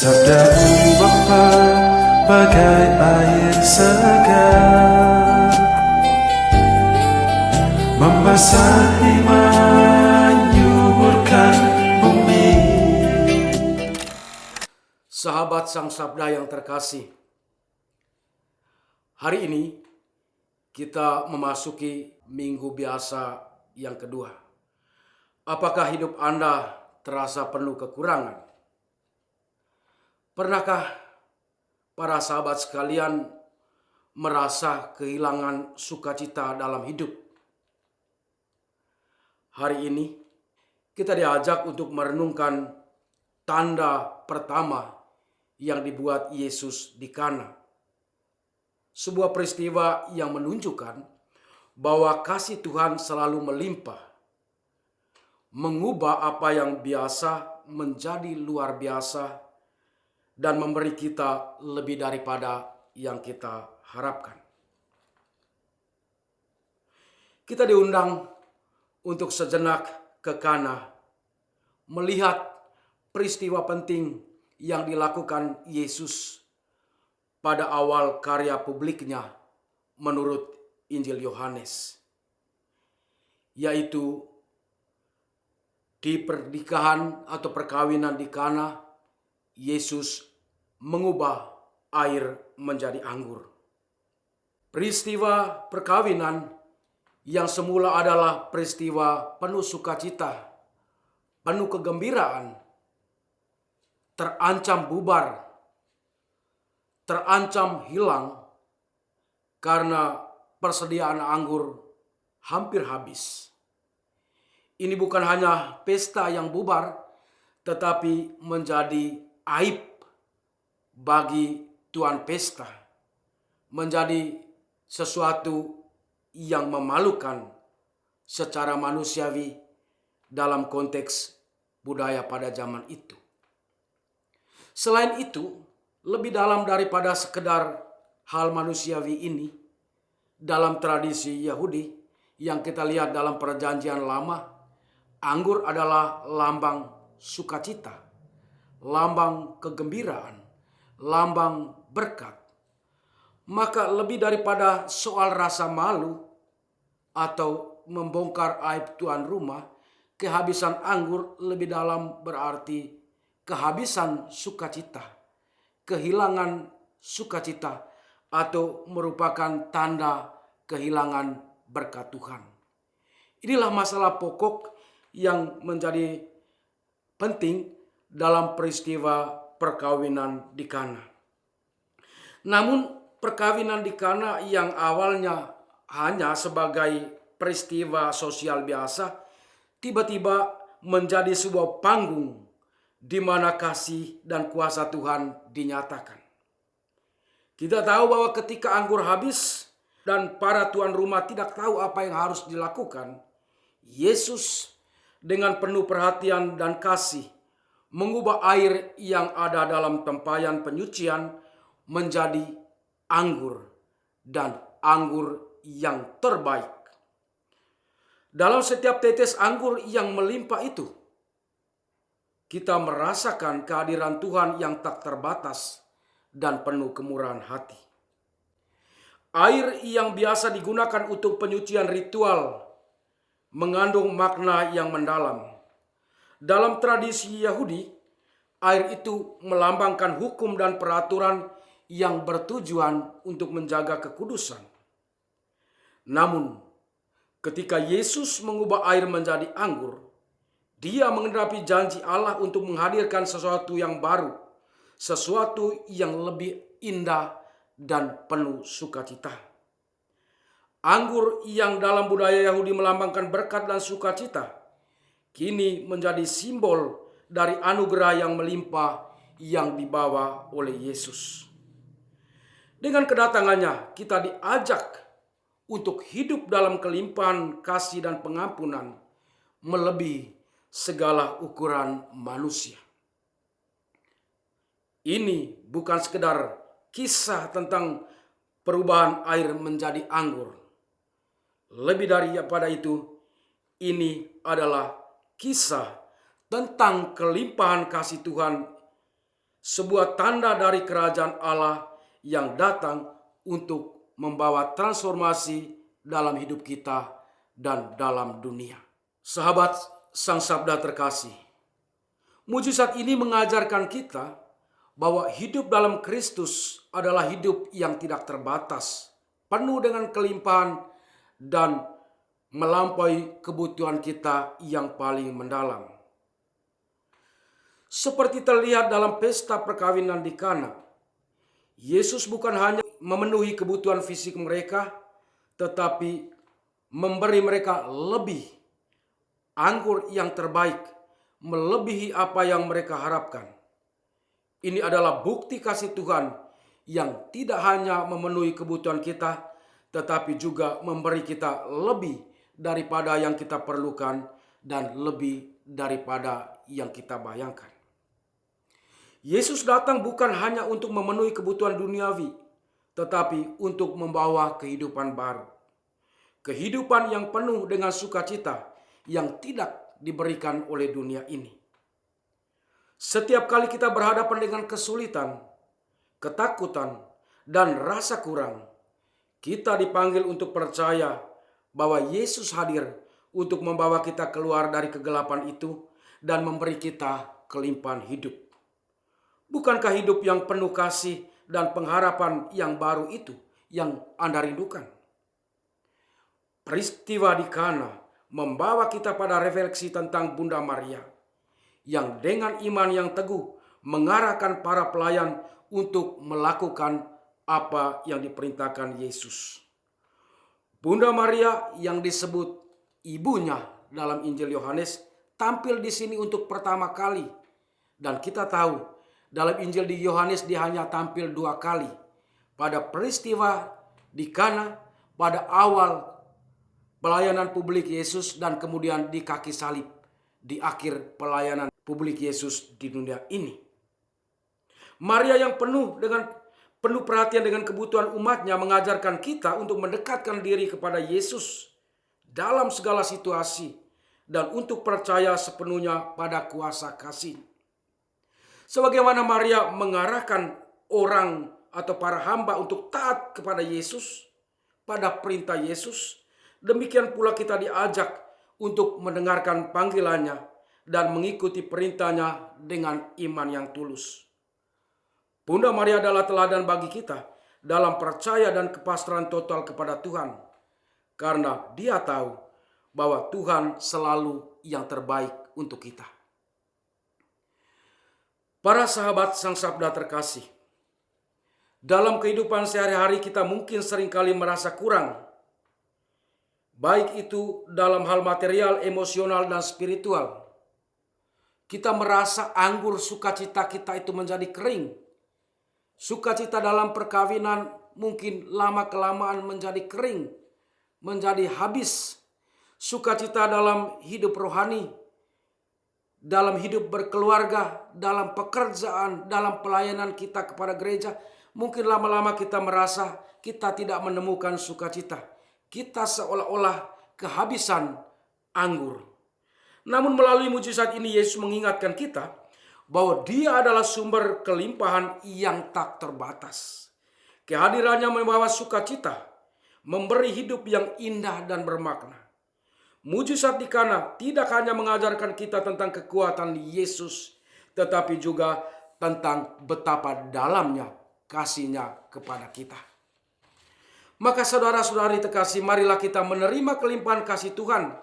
Sabdamu Bapa bagai air segar, membasahi menyuburkan bumi. Sahabat Sang Sabda yang terkasih, hari ini kita memasuki minggu biasa yang kedua. Apakah hidup Anda terasa penuh kekurangan? Pernahkah para sahabat sekalian merasa kehilangan sukacita dalam hidup? Hari ini kita diajak untuk merenungkan tanda pertama yang dibuat Yesus di Kana. Sebuah peristiwa yang menunjukkan bahwa kasih Tuhan selalu melimpah, mengubah apa yang biasa menjadi luar biasa, dan memberi kita lebih daripada yang kita harapkan. Kita diundang untuk sejenak ke Kana, melihat peristiwa penting yang dilakukan Yesus pada awal karya publiknya menurut Injil Yohanes, yaitu di pernikahan atau perkawinan di Kana, Yesus mengubah air menjadi anggur. Peristiwa perkawinan yang semula adalah peristiwa penuh sukacita, penuh kegembiraan, terancam bubar, terancam hilang karena persediaan anggur hampir habis. Ini bukan hanya pesta yang bubar, tetapi menjadi aib bagi tuan pesta, menjadi sesuatu yang memalukan secara manusiawi dalam konteks budaya pada zaman itu. Selain itu, lebih dalam daripada sekedar hal manusiawi ini, dalam tradisi Yahudi yang kita lihat dalam Perjanjian Lama, anggur adalah lambang sukacita, lambang kegembiraan, lambang berkat. Maka lebih daripada soal rasa malu atau membongkar aib tuan rumah, kehabisan anggur lebih dalam berarti kehabisan sukacita, kehilangan sukacita, atau merupakan tanda kehilangan berkat Tuhan. Inilah masalah pokok yang menjadi penting dalam peristiwa perkawinan di Kana. Namun perkawinan di Kana yang awalnya hanya sebagai peristiwa sosial biasa, tiba-tiba menjadi sebuah panggung di mana kasih dan kuasa Tuhan dinyatakan. Kita tahu bahwa ketika anggur habis dan para tuan rumah tidak tahu apa yang harus dilakukan, Yesus dengan penuh perhatian dan kasih mengubah air yang ada dalam tempayan penyucian menjadi anggur, dan anggur yang terbaik. Dalam setiap tetes anggur yang melimpah itu, kita merasakan kehadiran Tuhan yang tak terbatas dan penuh kemurahan hati. Air yang biasa digunakan untuk penyucian ritual mengandung makna yang mendalam. Dalam tradisi Yahudi, air itu melambangkan hukum dan peraturan yang bertujuan untuk menjaga kekudusan. Namun, ketika Yesus mengubah air menjadi anggur, Dia mengenapi janji Allah untuk menghadirkan sesuatu yang baru, sesuatu yang lebih indah dan penuh sukacita. Anggur yang dalam budaya Yahudi melambangkan berkat dan sukacita, kini menjadi simbol dari anugerah yang melimpah yang dibawa oleh Yesus. Dengan kedatangannya, kita diajak untuk hidup dalam kelimpahan kasih dan pengampunan melebihi segala ukuran manusia. Ini bukan sekedar kisah tentang perubahan air menjadi anggur. Lebih daripada itu, ini adalah kisah tentang kelimpahan kasih Tuhan sebuah tanda dari kerajaan Allah yang datang untuk membawa transformasi dalam hidup kita dan dalam dunia. Sahabat Sang Sabda terkasih, mujizat ini mengajarkan kita bahwa hidup dalam Kristus adalah hidup yang tidak terbatas, penuh dengan kelimpahan dan melampaui kebutuhan kita yang paling mendalam. Seperti terlihat dalam pesta perkawinan di Kana, Yesus bukan hanya memenuhi kebutuhan fisik mereka, tetapi memberi mereka lebih, anggur yang terbaik, melebihi apa yang mereka harapkan. Ini adalah bukti kasih Tuhan yang tidak hanya memenuhi kebutuhan kita, tetapi juga memberi kita lebih daripada yang kita perlukan dan lebih daripada yang kita bayangkan. Yesus datang bukan hanya untuk memenuhi kebutuhan duniawi, tetapi untuk membawa kehidupan baru. Kehidupan yang penuh dengan sukacita yang tidak diberikan oleh dunia ini. Setiap kali kita berhadapan dengan kesulitan, ketakutan, dan rasa kurang, kita dipanggil untuk percaya bahwa Yesus hadir untuk membawa kita keluar dari kegelapan itu dan memberi kita kelimpahan hidup. Bukankah hidup yang penuh kasih dan pengharapan yang baru itu yang Anda rindukan? Peristiwa di Kana membawa kita pada refleksi tentang Bunda Maria yang dengan iman yang teguh mengarahkan para pelayan untuk melakukan apa yang diperintahkan Yesus. Bunda Maria yang disebut ibunya dalam Injil Yohanes tampil di sini untuk pertama kali. Dan kita tahu dalam Injil di Yohanes dia hanya tampil 2 kali. Pada peristiwa di Kana, pada awal pelayanan publik Yesus, dan kemudian di kaki salib di akhir pelayanan publik Yesus di dunia ini. Maria yang penuh perhatian dengan kebutuhan umatnya mengajarkan kita untuk mendekatkan diri kepada Yesus dalam segala situasi dan untuk percaya sepenuhnya pada kuasa kasih. Sebagaimana Maria mengarahkan orang atau para hamba untuk taat kepada Yesus pada perintah Yesus, demikian pula kita diajak untuk mendengarkan panggilannya dan mengikuti perintahnya dengan iman yang tulus. Bunda Maria adalah teladan bagi kita dalam percaya dan kepasrahan total kepada Tuhan, karena dia tahu bahwa Tuhan selalu yang terbaik untuk kita. Para sahabat Sang Sabda terkasih, dalam kehidupan sehari-hari kita mungkin seringkali merasa kurang, baik itu dalam hal material, emosional, dan spiritual. Kita merasa anggur sukacita kita itu menjadi kering. Sukacita dalam perkawinan mungkin lama-kelamaan menjadi kering, menjadi habis. Sukacita dalam hidup rohani, dalam hidup berkeluarga, dalam pekerjaan, dalam pelayanan kita kepada gereja, mungkin lama-lama kita merasa kita tidak menemukan sukacita. Kita seolah-olah kehabisan anggur. Namun melalui mujizat ini Yesus mengingatkan kita bahwa Dia adalah sumber kelimpahan yang tak terbatas. Kehadirannya membawa sukacita, memberi hidup yang indah dan bermakna. Mujizat di Kana tidak hanya mengajarkan kita tentang kekuatan Yesus, tetapi juga tentang betapa dalamnya kasih-Nya kepada kita. Maka saudara-saudari terkasih, marilah kita menerima kelimpahan kasih Tuhan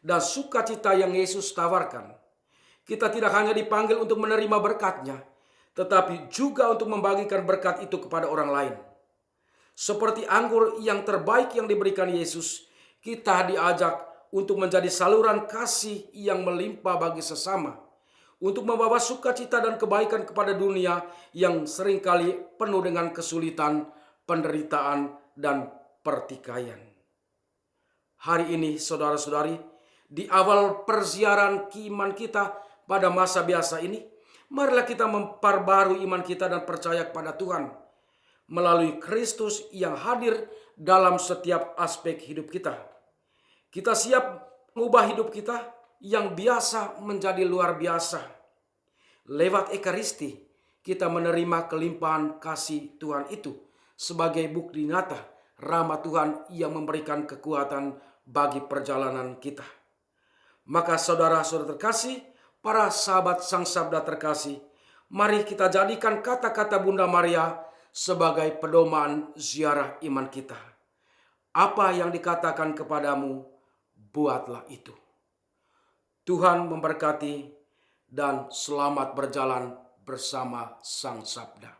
dan sukacita yang Yesus tawarkan. Kita tidak hanya dipanggil untuk menerima berkat-Nya, tetapi juga untuk membagikan berkat itu kepada orang lain. Seperti anggur yang terbaik yang diberikan Yesus, kita diajak untuk menjadi saluran kasih yang melimpah bagi sesama, untuk membawa sukacita dan kebaikan kepada dunia yang seringkali penuh dengan kesulitan, penderitaan, dan pertikaian. Hari ini saudara-saudari, di awal perziaran iman kita pada masa biasa ini, marilah kita memperbarui iman kita dan percaya kepada Tuhan melalui Kristus yang hadir dalam setiap aspek hidup kita. Kita siap mengubah hidup kita yang biasa menjadi luar biasa. Lewat Ekaristi, kita menerima kelimpahan kasih Tuhan itu sebagai bukti nyata rahmat Tuhan yang memberikan kekuatan bagi perjalanan kita. Maka saudara-saudara terkasih, para sahabat Sang Sabda terkasih, mari kita jadikan kata-kata Bunda Maria sebagai pedoman ziarah iman kita. Apa yang dikatakan kepadamu, buatlah itu. Tuhan memberkati dan selamat berjalan bersama Sang Sabda.